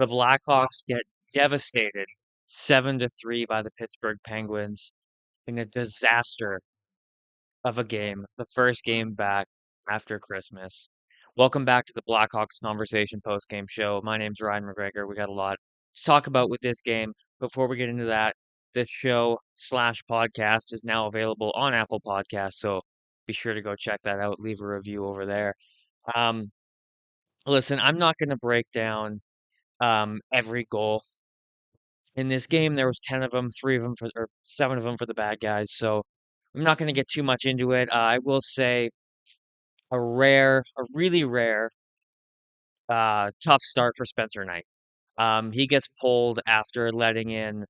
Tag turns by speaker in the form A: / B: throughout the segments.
A: The Blackhawks get devastated 7-3 by the Pittsburgh Penguins in a disaster of a game, the first game back after Christmas. Welcome back to the Blackhawks Conversation post-game show. My name's Ryan McGregor. We got a lot to talk about with this game. Before we get into that, this show slash podcast is now available on Apple Podcasts, so be sure to go check that out. Leave a review over there. Um, Listen, I'm not going to break down every goal in this game. There was 10 of them, 3 of them for, or 7 of them for the bad guys. So I'm not going to get too much into it. I will say a really rare, tough start for Spencer Knight. He gets pulled after letting in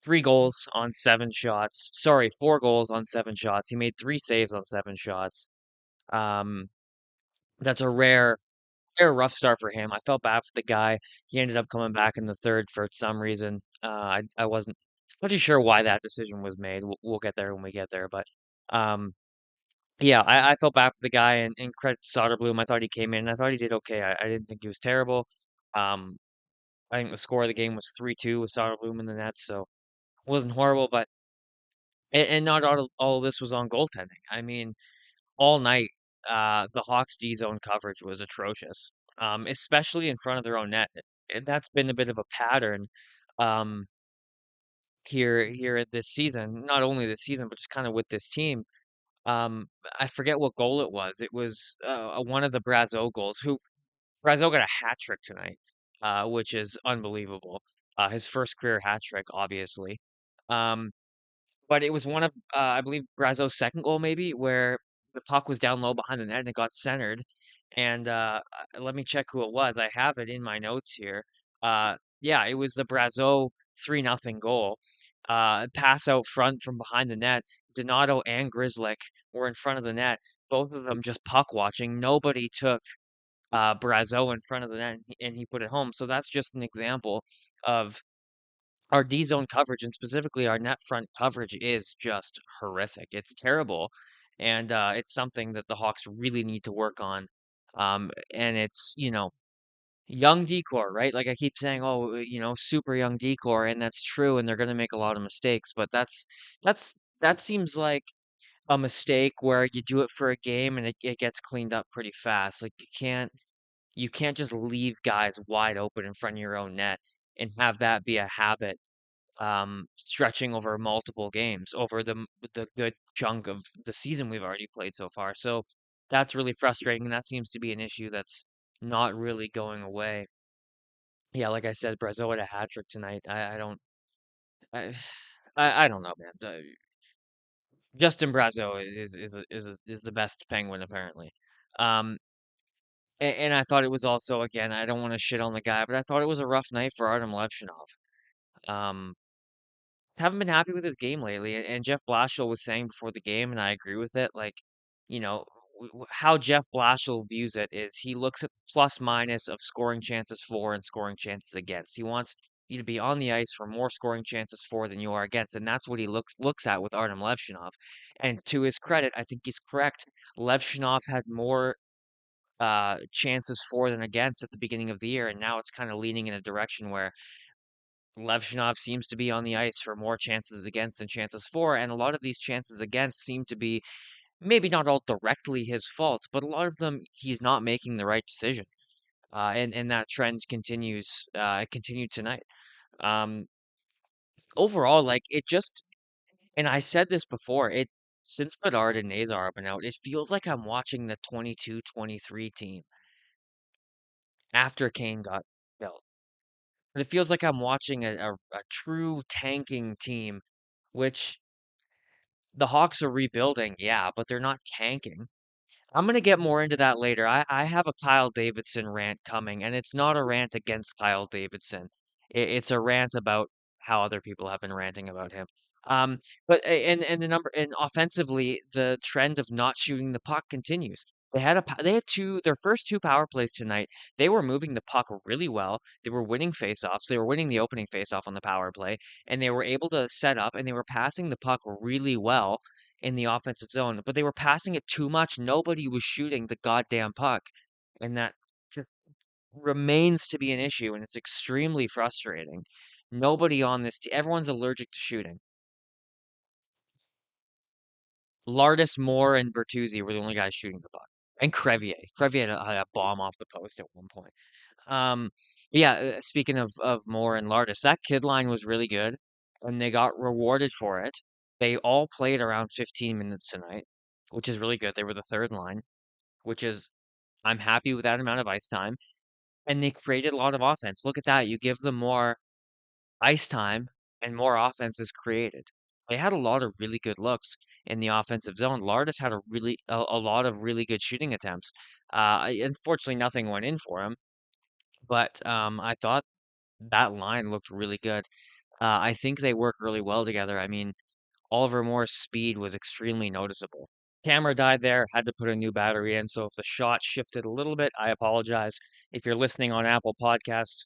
A: 3 goals on 7 shots. Sorry, 4 goals on 7 shots. He made 3 saves on 7 shots. Um, that's a rare rough start for him. I felt bad for the guy. He ended up coming back in the third for some reason. I wasn't pretty sure why that decision was made. We'll get there when we get there, but um, yeah, I felt bad for the guy and credit to Soderblom. I thought he came in. I thought he did okay. I didn't think he was terrible. Um, I think the score of the game was 3-2 with Soderblom in the net, so it wasn't horrible. But and not all of this was on goaltending. I mean, all night, the Hawks' D zone coverage was atrocious, especially in front of their own net. And that's been a bit of a pattern um, here at this season. Not only this season, but just kind of with this team. Um, I forget what goal it was. It was one of the Brazeau goals. Who Brazeau got a hat trick tonight, which is unbelievable. His first career hat trick, obviously. Um, but it was one of, I believe, Brazeau's second goal, maybe, where the puck was down low behind the net and it got centered. And let me check who it was. I have it in my notes here. Yeah, it was the Brazeau 3-0 goal. Pass out front from behind the net. Donato and Grizzlick were in front of the net. Both of them just puck watching. Nobody took Brazeau in front of the net and he put it home. So that's just an example of our D zone coverage and specifically our net front coverage is just horrific. It's terrible. And it's something that the Hawks really need to work on. And it's, young decor, right? Like I keep saying, oh, super young decor, and that's true, and they're going to make a lot of mistakes. But that's that seems like a mistake where you do it for a game and it gets cleaned up pretty fast. Like you can't just leave guys wide open in front of your own net and have that be a habit stretching over multiple games over the good chunk of the season we've already played so far. So that's really frustrating, and that seems to be an issue that's not really going away. Yeah, like I said, Brazeau had a hat trick tonight. I don't I I don't know, man. Justin Brazeau is the best Penguin apparently. Um, and I thought it was also again. I don't want to shit on the guy, but I thought it was a rough night for Artem Levshinov. Um, haven't been happy with his game lately. And Jeff Blashill was saying before the game, and I agree with it. Like, you know, how Jeff Blashill views it is he looks at the plus minus of scoring chances for and scoring chances against. He wants you to be on the ice for more scoring chances for than you are against, and that's what he looks at with Artem Levshinov. And to his credit, I think he's correct. Levshinov had more chances for than against at the beginning of the year, and now it's kind of leaning in a direction where Levshinov seems to be on the ice for more chances against than chances for, and a lot of these chances against seem to be maybe not all directly his fault, but a lot of them he's not making the right decision. And that trend continues. It continued tonight. Um, Overall, like it just, and I said this before, it since Bedard and Nazar have been out, it feels like I'm watching the 22-23 team after Kane got killed. But it feels like I'm watching a true tanking team, which the Hawks are rebuilding, yeah, but they're not tanking. I'm gonna get more into that later. I have a Kyle Davidson rant coming, and it's not a rant against Kyle Davidson. It's a rant about how other people have been ranting about him. Um, and the number and offensively, the trend of not shooting the puck continues. They had their first 2 power plays tonight. They were moving the puck really well. They were winning faceoffs. They were winning the opening faceoff on the power play, and they were able to set up and they were passing the puck really well in the offensive zone, but they were passing it too much. Nobody was shooting the goddamn puck, and that just remains to be an issue, and it's extremely frustrating. Nobody on this team, everyone's allergic to shooting. Lardis, Moore, and Bertuzzi were the only guys shooting the puck. And Crevier. Crevier had a bomb off the post at one point. Um, yeah, speaking of Moore and Lardis, that kid line was really good, and they got rewarded for it. They all played around 15 minutes tonight, which is really good. They were the third line, which is, I'm happy with that amount of ice time. And they created a lot of offense. Look at that. You give them more ice time and more offense is created. They had a lot of really good looks in the offensive zone. Lardis had a lot of really good shooting attempts. Unfortunately, nothing went in for him, but I thought that line looked really good. I think they work really well together. I mean, Oliver Moore's speed was extremely noticeable. Camera died there, had to put a new battery in, so if the shot shifted a little bit, I apologize. If you're listening on Apple Podcast,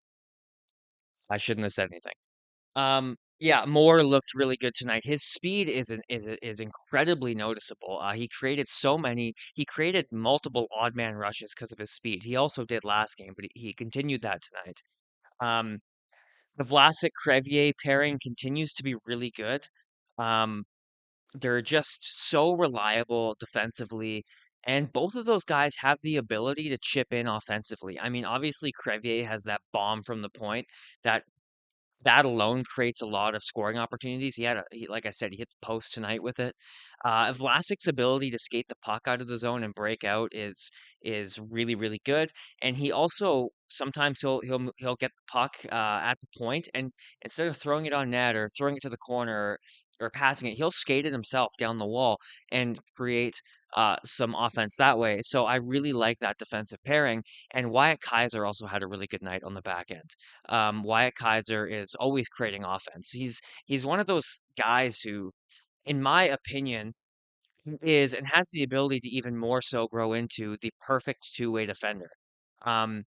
A: I shouldn't have said anything. Yeah, Moore looked really good tonight. His speed is incredibly noticeable. He created multiple odd man rushes because of his speed. He also did last game, but he continued that tonight. Um, the Vlasic Crevier pairing continues to be really good. Um, they're just so reliable defensively, and both of those guys have the ability to chip in offensively. I mean, obviously Crevier has that bomb from the point that that alone creates a lot of scoring opportunities. Like I said, he hit the post tonight with it. Vlasic's ability to skate the puck out of the zone and break out is really really good. And he also sometimes he'll get the puck at the point, and instead of throwing it on net or throwing it to the corner or passing it, he'll skate it himself down the wall and create some offense that way. So I really like that defensive pairing. And Wyatt Kaiser also had a really good night on the back end. Wyatt Kaiser is always creating offense. He's one of those guys who, in my opinion, is and has the ability to even more so grow into the perfect two-way defender. Um,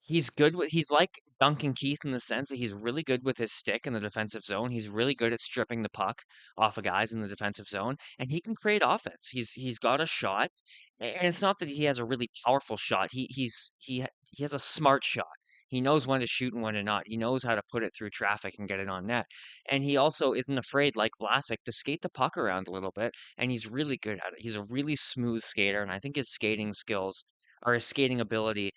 A: he's like Duncan Keith in the sense that he's really good with his stick in the defensive zone. He's really good at stripping the puck off of guys in the defensive zone, and he can create offense. He's got a shot, and it's not that he has a really powerful shot. He has a smart shot. He knows when to shoot and when to not. He knows how to put it through traffic and get it on net. And he also isn't afraid, like Vlasic, to skate the puck around a little bit, and he's really good at it. He's a really smooth skater, and I think his skating skills or his skating ability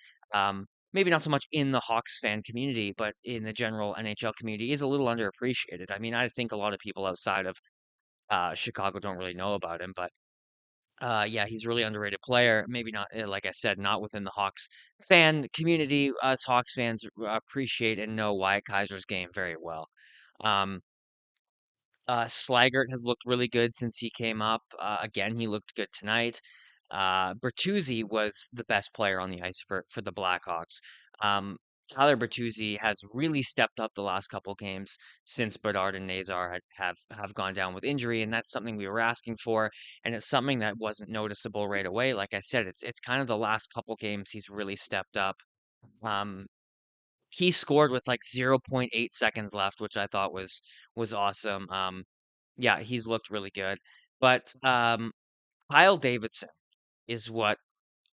A: maybe not so much in the Hawks fan community, but in the general NHL community, is a little underappreciated. I mean, I think a lot of people outside of Chicago don't really know about him, but yeah, he's a really underrated player. Maybe not, like I said, not within the Hawks fan community. Us Hawks fans appreciate and know Wyatt Kaiser's game very well. Um, Slaggert has looked really good since he came up. Again, he looked good tonight. Bertuzzi was the best player on the ice for the Blackhawks. Um, Tyler Bertuzzi has really stepped up the last couple games since Bedard and Nazar have gone down with injury, and that's something we were asking for, and it's something that wasn't noticeable right away. Like I said, it's kind of the last couple games he's really stepped up. Um, he scored with like zero point 0.8 seconds left, which I thought was awesome. Yeah, he's looked really good. But Kyle Davidson is what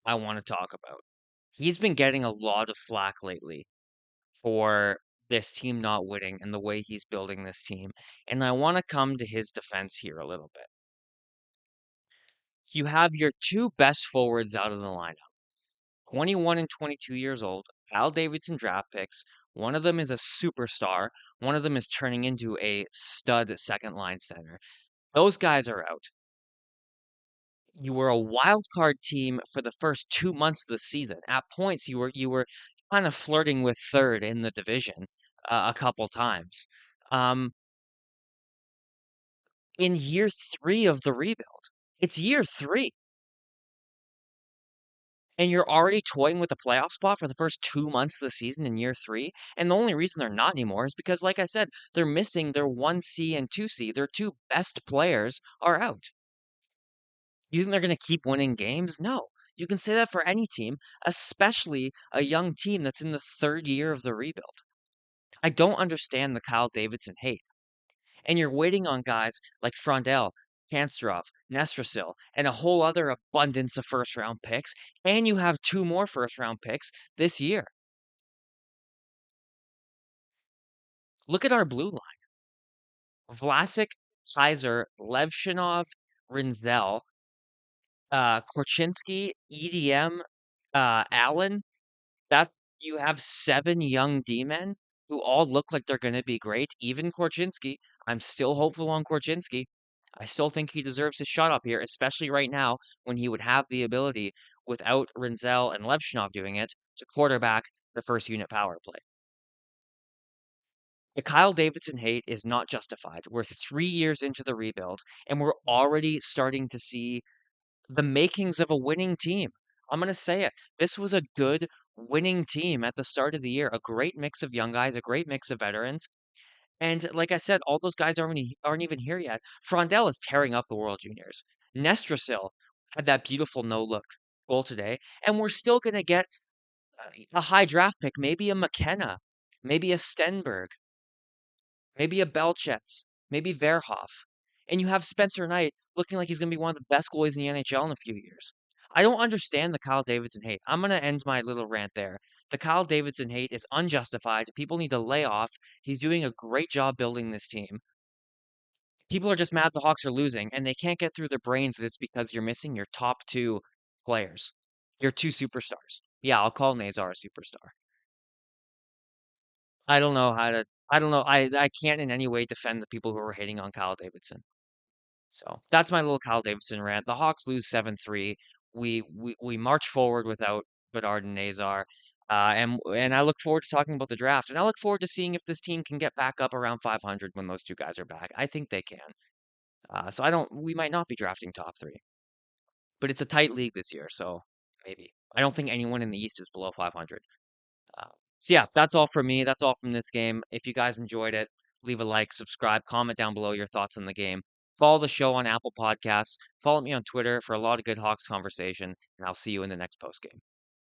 A: I want to talk about. He's been getting a lot of flack lately for this team not winning and the way he's building this team. And I want to come to his defense here a little bit. You have your two best forwards out of the lineup, 21 and 22 years old, Kyle Davidson draft picks. One of them is a superstar. One of them is turning into a stud second line center. Those guys are out. You were a wild card team for the first 2 months of the season. At points, you were kind of flirting with third in the division a couple times. Um, in year three of the rebuild, it's year three, and you're already toying with a playoff spot for the first 2 months of the season in year three. And the only reason they're not anymore is because, like I said, they're missing their 1C and 2C. Their two best players are out. You think they're going to keep winning games? No. You can say that for any team, especially a young team that's in the third year of the rebuild. I don't understand the Kyle Davidson hate. And you're waiting on guys like Frondell Kanstrov, Nestrasil, and a whole other abundance of first round picks. And you have two more first round picks this year. Look at our blue line. Vlasic, Kaiser, Levshinov, Rinzel, Korchinski, EDM, Allen. That you have seven young D-men who all look like they're going to be great. Even Korchinski. I'm still hopeful on Korchinski. I still think he deserves his shot up here, especially right now when he would have the ability, without Rinzel and Levshinov doing it, to quarterback the first unit power play. The Kyle Davidson hate is not justified. We're 3 years into the rebuild, and we're already starting to see the makings of a winning team. I'm going to say it. This was a good winning team at the start of the year. A great mix of young guys, a great mix of veterans. And like I said, all those guys aren't even here yet. Frondell is tearing up the World Juniors. Nestrasil had that beautiful no-look goal today. And we're still going to get a high draft pick, maybe a McKenna, maybe a Stenberg, maybe a Belchets, maybe Verhoff. And you have Spencer Knight looking like he's going to be one of the best goalies in the NHL in a few years. I don't understand the Kyle Davidson hate. I'm going to end my little rant there. The Kyle Davidson hate is unjustified. People need to lay off. He's doing a great job building this team. People are just mad the Hawks are losing, and they can't get through their brains that it's because you're missing your top two players, your two superstars. Yeah, I'll call Nazar a superstar. I don't know how to. I don't know. I can't in any way defend the people who are hating on Kyle Davidson. So that's my little Kyle Davidson rant. The Hawks lose 7-3. We march forward without Bedard and Nazar. And I look forward to talking about the draft. And I look forward to seeing if this team can get back up around 500 when those two guys are back. I think they can. So I don't. We might not be drafting top three, but it's a tight league this year, so maybe. I don't think anyone in the East is below 500. Uh, so yeah, that's all from me. That's all from this game. If you guys enjoyed it, leave a like, subscribe, comment down below your thoughts on the game. Follow the show on Apple Podcasts. Follow me on Twitter for a lot of good Hawks conversation, and I'll see you in the next post game.